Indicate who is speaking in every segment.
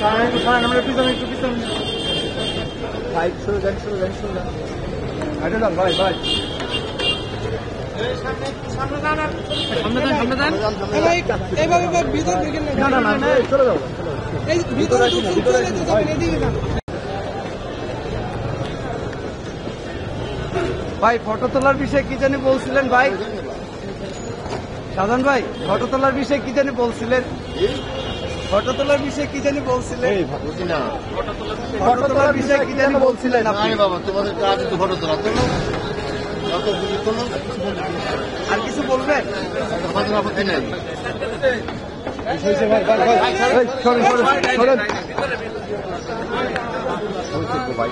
Speaker 1: ভাই ভাই ভাই ফটো তোলার বিষয়ে কি জানি বলছিলেন ভাই সাধারণ ভাই ফটো তোলার বিষয়ে কি জানি বলছিলেন ফটো তোলার বিষয়ে কি জানি বলছিলেন ফটো তোলার বিষয়ে কি জানি বলছিলেন আপনি
Speaker 2: বাবা তোমাদের কাজ একটু ফটো তোলা
Speaker 1: আর কিছু বলবেন
Speaker 2: আপত্তি নেই
Speaker 1: ভাই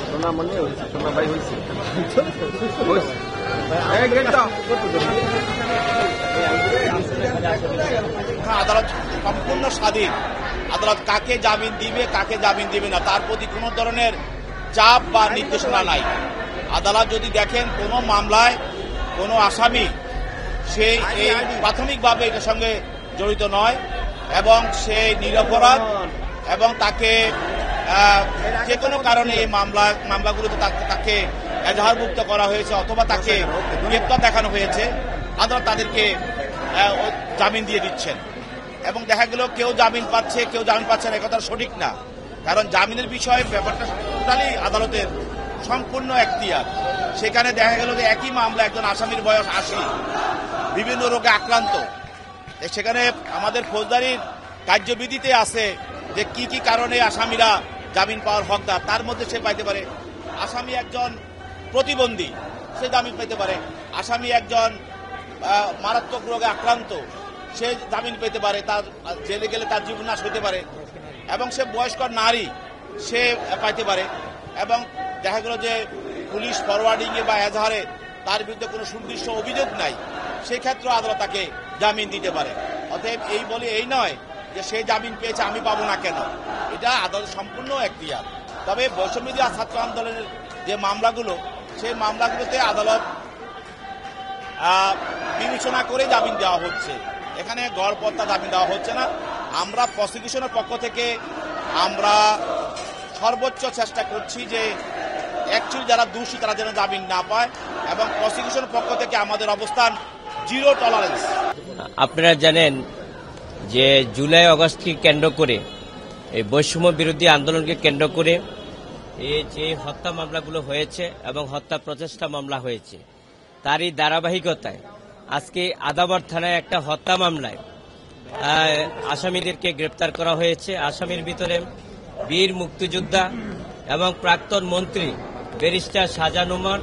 Speaker 1: সোনা মনে হয়েছে সোনা ভাই হয়েছে
Speaker 3: আদালত সম্পূর্ণ স্বাধীন। আদালত কাকে জামিন দিবে কাকে জামিন দিবে না তার প্রতি কোনো ধরনের চাপ বা নির্দেশনা নাই। আদালত যদি দেখেন কোনো মামলায় কোনো আসামি সে এই প্রাথমিকভাবে এটার সঙ্গে জড়িত নয় এবং সে নিরপরাধ এবং তাকে যে কোনো কারণে এই মামলাগুলোতে তাকে এজাহারভুক্ত করা হয়েছে অথবা তাকে গ্রেপ্তার দেখানো হয়েছে, আদালত তাদেরকে জামিন দিয়ে দিচ্ছেন। এবং দেখা গেল কেউ জামিন পাচ্ছে কেউ জামিন পাচ্ছে না, একথা সঠিক না। কারণ জামিনের বিষয়ে ব্যাপারটা টোটালি আদালতের সম্পূর্ণ এখতিয়ার। সেখানে দেখা গেল যে একই মামলা একজন আসামির বয়স ৮০, বিভিন্ন রোগে আক্রান্ত। সেখানে আমাদের ফৌজদারির কার্যবিধিতে আছে যে কি কি কারণে আসামিরা জামিন পাওয়ার হকদার। তার মধ্যে সে পাইতে পারে আসামি একজন প্রতিবন্ধী, সে জামিন পেতে পারে। আসামি একজন মারাত্মক রোগে আক্রান্ত, সে জামিন পেতে পারে। তার জেলে গেলে তার জীবনাশ হতে পারে। এবং সে বয়স্ক নারী, সে পাইতে পারে। এবং দেখা গেল যে পুলিশ ফরওয়ার্ডিংয়ে বা এজাহারে তার বিরুদ্ধে কোনো সুনির্দিষ্ট অভিযোগ নাই, সেক্ষেত্রে আদালত তাকে জামিন দিতে পারে। অতএব এই বলে এই নয় যে সে জামিন পেয়েছে আমি পাবো না কেন, এটা আদালত সম্পূর্ণ এখতিয়ার। তবে বৈষম্যবিরোধী ছাত্র আন্দোলনের যে মামলাগুলো, সেই মামলাগুলোতে আদালত বিবেচনা করে জামিন দেওয়া হচ্ছে, এখানে গড়পড়তা জামিন দেওয়া হচ্ছে না। আমরা প্রসিকিউশনের পক্ষ থেকে আমরা সর্বোচ্চ চেষ্টা করছি যে অ্যাকচুয়ালি যারা দোষী তারা যেন জামিন না পায়, এবং প্রসিকিউশনের পক্ষ থেকে আমাদের অবস্থান জিরো টলারেন্স।
Speaker 4: আপনারা জানেন যে জুলাই আগস্টকে কেন্দ্র করে এই বৈষম্য বিরোধী আন্দোলনকে কেন্দ্র করে এই যে হত্যা মামলাগুলো হয়েছে এবং হত্যা প্রচেষ্টা মামলা হয়েছে, তারই ধারাবাহিকতায় আজকে আদাবর থানায় একটা হত্যা মামলায় আসামিদেরকে গ্রেপ্তার করা হয়েছে। আসামির ভিতরে বীর মুক্তিযোদ্ধা এবং প্রাক্তন মন্ত্রী ব্যারিস্টার শাহজাহান ওমর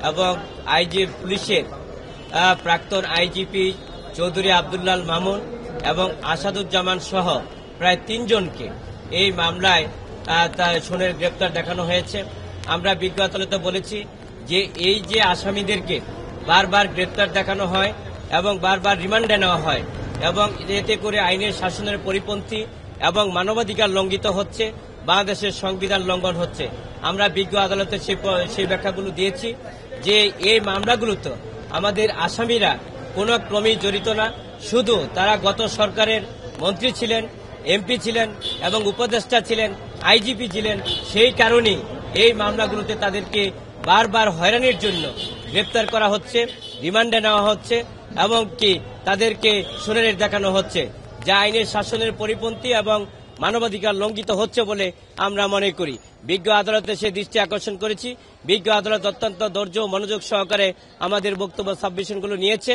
Speaker 4: এবং আইজি পুলিশের প্রাক্তন আইজিপি চৌধুরী আব্দুল্লাল মামুন এবং আসাদুজ্জামান সহ প্রায় ৩ জনকে এই মামলায় সোনের গ্রেপ্তার দেখানো হয়েছে। আমরা বিজ্ঞ আদালতে বলেছি যে এই যে আসামিদেরকে বারবার গ্রেপ্তার দেখানো হয় এবং বারবার রিমান্ডে নেওয়া হয় এবং এতে করে আইনের শাসনের পরিপন্থী এবং মানবাধিকার লঙ্ঘিত হচ্ছে, বাংলাদেশের সংবিধান লঙ্ঘন হচ্ছে। আমরা বিজ্ঞ আদালতে সেই ব্যাখ্যাগুলো দিয়েছি যে এই মামলাগুলোতে আমাদের আসামিরা কোনো ক্রমেই জড়িত না, শুধু তারা গত সরকারের মন্ত্রী ছিলেন, এমপি ছিলেন এবং উপদেষ্টা ছিলেন, আইজিপি ছিলেন। সেই কারণেই এই মামলাগুলোতে তাদেরকে বারবার হয়রানির জন্য গ্রেপ্তার করা হচ্ছে, রিমান্ডে নেওয়া হচ্ছে এবং কি তাদেরকে শুনানি দেখানো হচ্ছে, যা আইনের শাসনের পরিপন্থী এবং মানবাধিকার লঙ্ঘিত হচ্ছে বলে আমরা মনে করি। বিজ্ঞ আদালতে সে দৃষ্টি আকর্ষণ করেছি। বিজ্ঞ আদালত অত্যন্ত ধৈর্য ও মনোযোগ সহকারে আমাদের বক্তব্য সাবমিশনগুলো নিয়েছে।